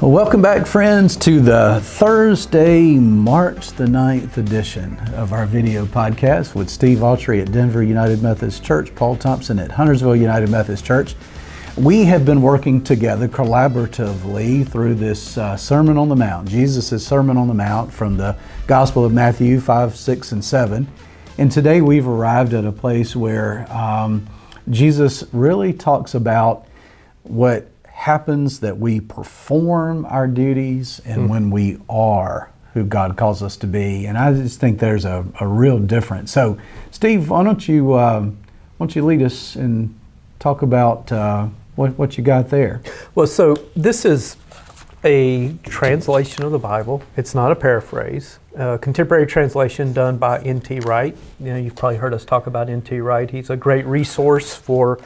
Welcome back, friends, to the Thursday, March the 9th edition of our video podcast with Steve Autrey at Denver United Methodist Church, Paul Thompson at Huntersville United Methodist Church. We have been working together collaboratively through this Sermon on the Mount, Jesus' Sermon on the Mount from the Gospel of Matthew 5, 6, and 7. And today we've arrived at a place where Jesus really talks about what happens that we perform our duties and when we are who God calls us to be. And I just think there's a real difference. So, Steve, why don't you lead us and talk about what you got there? Well, so this is a translation of the Bible. It's not a paraphrase. Contemporary translation done by N.T. Wright. You know, you've probably heard us talk about N.T. Wright. He's a great resource for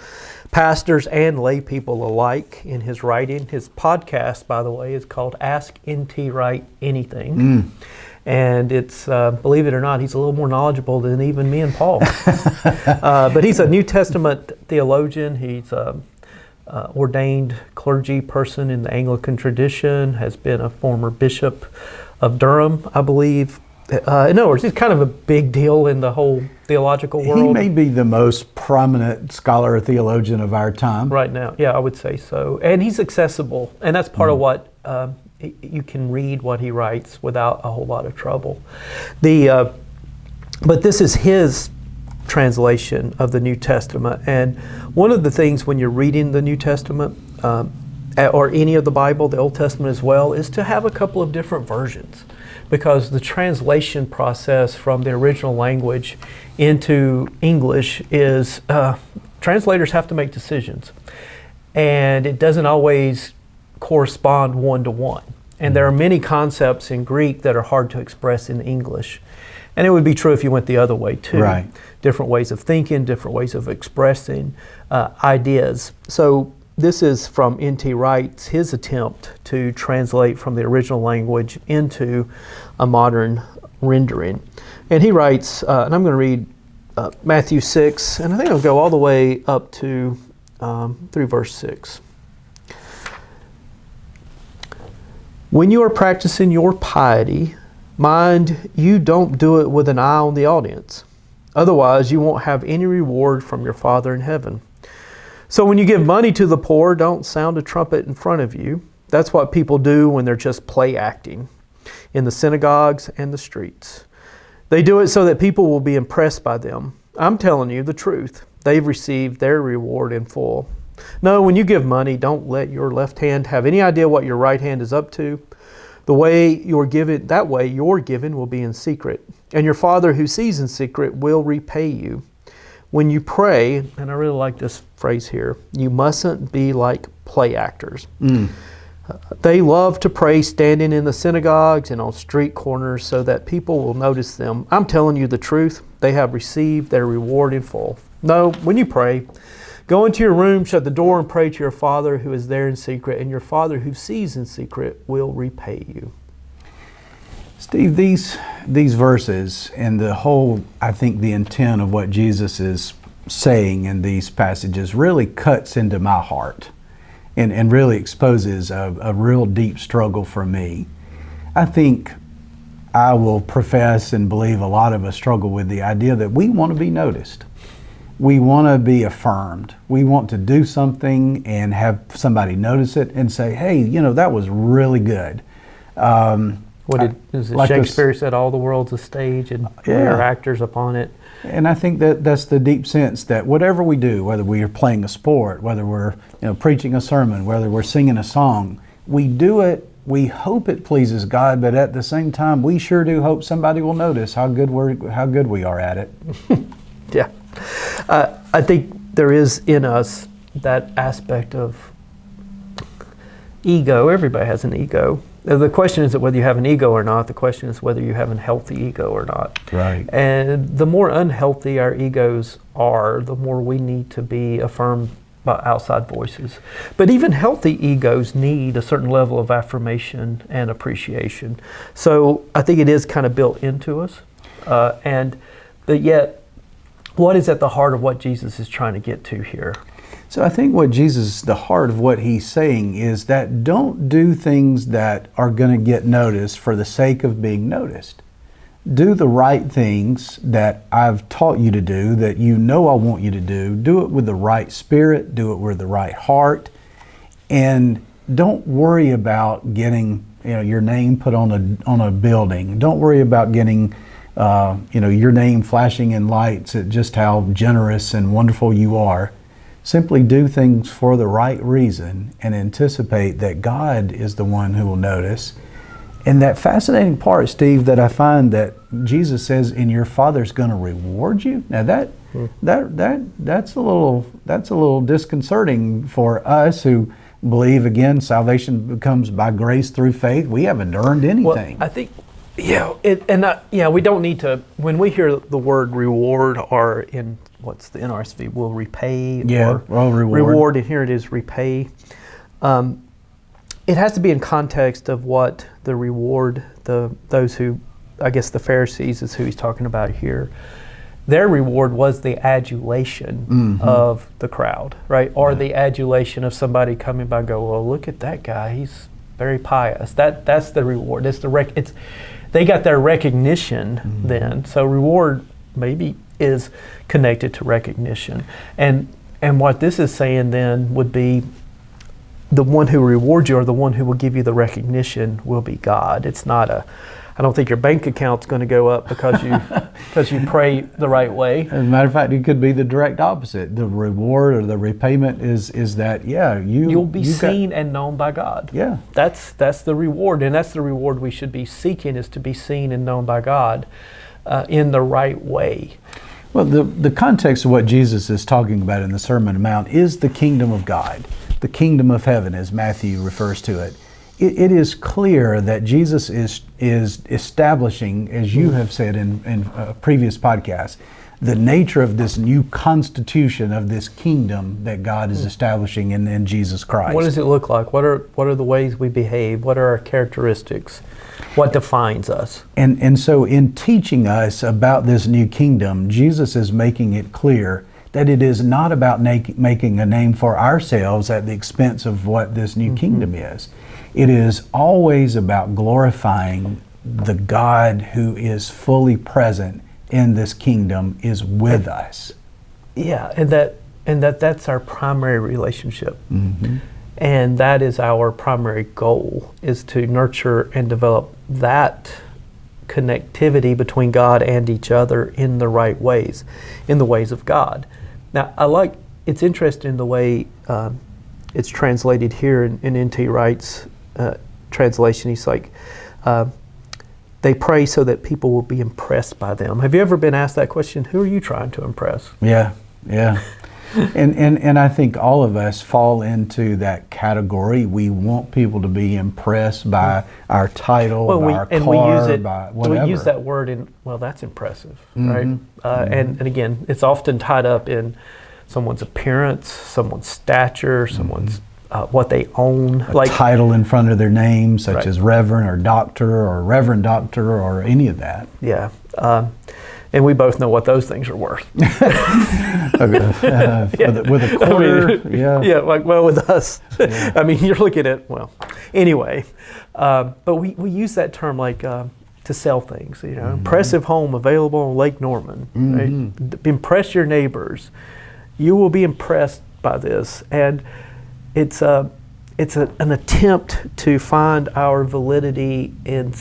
pastors and lay people alike in his writing. His podcast, by the way, is called Ask N.T. Wright Anything. And it's, believe it or not, he's a little more knowledgeable than even me and Paul. But he's a New Testament theologian. He's ordained clergy person in the Anglican tradition, has been a former bishop of Durham, I believe. In other words, he's kind of a big deal in the whole theological world. He may be the most prominent scholar or theologian of our time. Right now, yeah, I would say so. And he's accessible, and that's part of what you can read what he writes without a whole lot of trouble. But this is his translation of the New Testament, and one of the things when you're reading the New Testament, or any of the Bible, the Old Testament as well, is to have a couple of different versions. Because the translation process from the original language into English is, translators have to make decisions. And it doesn't always correspond one-to-one. And there are many concepts in Greek that are hard to express in English. And it would be true if you went the other way too. Right. Different ways of thinking, different ways of expressing ideas. So this is from N.T. Wright's, his attempt to translate from the original language into a modern rendering. And he writes, and I'm going to read Matthew 6, and I think I'll go all the way up to through verse 6. When you are practicing your piety, mind you don't do it with an eye on the audience. Otherwise, you won't have any reward from your Father in heaven. So when you give money to the poor, don't sound a trumpet in front of you. That's what people do when they're just play acting in the synagogues and the streets. They do it so that people will be impressed by them. I'm telling you the truth. They've received their reward in full. No, when you give money, don't let your left hand have any idea what your right hand is up to. That way your giving will be in secret. And your Father who sees in secret will repay you. When you pray, and I really like this phrase here, you mustn't be like play actors. They love to pray standing in the synagogues and on street corners so that people will notice them. I'm telling you the truth, they have received their reward in full. No, when you pray, go into your room, shut the door, and pray to your Father who is there in secret, and your Father who sees in secret will repay you. Steve, these verses and the whole, I think the intent of what Jesus is saying in these passages really cuts into my heart and really exposes a real deep struggle for me. I think I will profess and believe a lot of us struggle with the idea that we want to be noticed. We want to be affirmed. We want to do something and have somebody notice it and say, hey, you know, that was really good. Like Shakespeare said, all the world's a stage and we are actors upon it. And I think that's the deep sense that whatever we do, whether we are playing a sport, whether we're preaching a sermon, whether we're singing a song, we do it, we hope it pleases God, but at the same time, we sure do hope somebody will notice how good we are at it. Yeah. I think there is in us that aspect of ego. Everybody has an ego. The question isn't whether you have an ego or not. The question is whether you have a healthy ego or not. Right. And the more unhealthy our egos are, the more we need to be affirmed by outside voices. But even healthy egos need a certain level of affirmation and appreciation. So I think it is kind of built into us. But yet, what is at the heart of what Jesus is trying to get to here? So I think what Jesus, the heart of what he's saying is that don't do things that are going to get noticed for the sake of being noticed. Do the right things that I've taught you to do, that you know I want you to do. Do it with the right spirit, do it with the right heart, and don't worry about getting your name put on a building. Don't worry about getting your name flashing in lights at just how generous and wonderful you are. Simply do things for the right reason and anticipate that God is the one who will notice. And that fascinating part, Steve, that I find that Jesus says, "And your Father's going to reward you." Now that's a little disconcerting for us who believe, again, salvation comes by grace through faith. We haven't earned anything. Well, I think, we don't need to. When we hear the word reward, or in what's the NRSV, will repay, or reward, and here it is, repay. It has to be in context of what the reward, those who, I guess the Pharisees is who he's talking about here. Their reward was the adulation of the crowd, right? Or the adulation of somebody coming by and go, "Well, look at that guy, he's very pious." That's the reward. They got their recognition then. So reward maybe is connected to recognition. And what this is saying then would be, the one who rewards you, or the one who will give you the recognition, will be God. It's not I don't think your bank account's going to go up because you pray the right way. As a matter of fact, it could be the direct opposite. The reward or the repayment is that you'll be seen and known by God. Yeah, that's the reward, and that's the reward we should be seeking, is to be seen and known by God in the right way. Well, the context of what Jesus is talking about in the Sermon on the Mount is the kingdom of God, the kingdom of heaven, as Matthew refers to it. It is clear that Jesus is establishing, as you have said in previous podcasts, the nature of this new constitution of this kingdom that God is establishing in Jesus Christ. What does it look like? What are the ways we behave? What are our characteristics? What defines us? And so in teaching us about this new kingdom, Jesus is making it clear that it is not about making a name for ourselves at the expense of what this new kingdom is. It is always about glorifying the God who is fully present in this kingdom is with us. Yeah, and that's our primary relationship. And that is our primary goal, is to nurture and develop that connectivity between God and each other in the right ways, in the ways of God. Now, it's interesting the way it's translated here in N.T. Wright's translation. He's like, they pray so that people will be impressed by them. Have you ever been asked that question? Who are you trying to impress? Yeah. And I think all of us fall into that category. We want people to be impressed by our title, by our car, by whatever. We use that word that's impressive, right? And again, it's often tied up in someone's appearance, someone's stature, someone's what they own. A title in front of their name, such as Reverend or Doctor or Reverend Doctor or any of that. Yeah. And we both know what those things are worth. With a quarter, Yeah, with us. Yeah. I mean, you're looking at, anyway. But we use that term to sell things, Impressive home available on Lake Norman. Right? Impress your neighbors. You will be impressed by this. And it's an attempt to find our validity in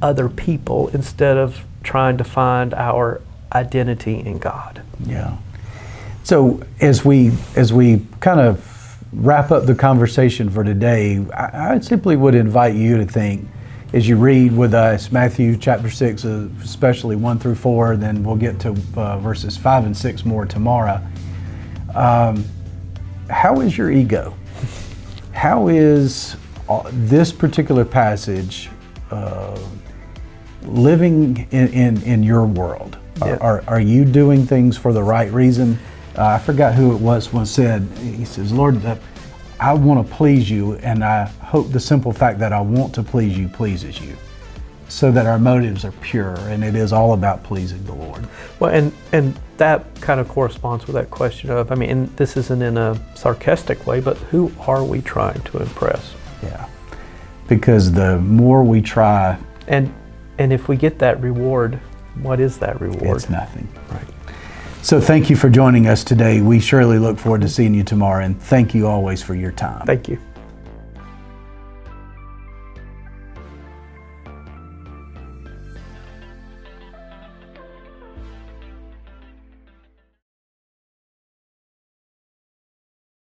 other people instead of trying to find our identity in God. Yeah. So as we kind of wrap up the conversation for today, I simply would invite you to think, as you read with us Matthew chapter 6, especially 1 through 4, then we'll get to verses 5 and 6 more tomorrow. How is your ego? How is this particular passage living in your world? Are you doing things for the right reason? I forgot who it was once said, he says, "Lord, I want to please you, and I hope the simple fact that I want to please you pleases you." so that our motives are pure, and it is all about pleasing the Lord. Well, and that kind of corresponds with that question of, I mean, and this isn't in a sarcastic way, but who are we trying to impress? Yeah. Because the more we try, and if we get that reward, what is that reward? it's nothing. Right. So thank you for joining us today. We surely look forward to seeing you tomorrow, and thank you always for your time. Thank you.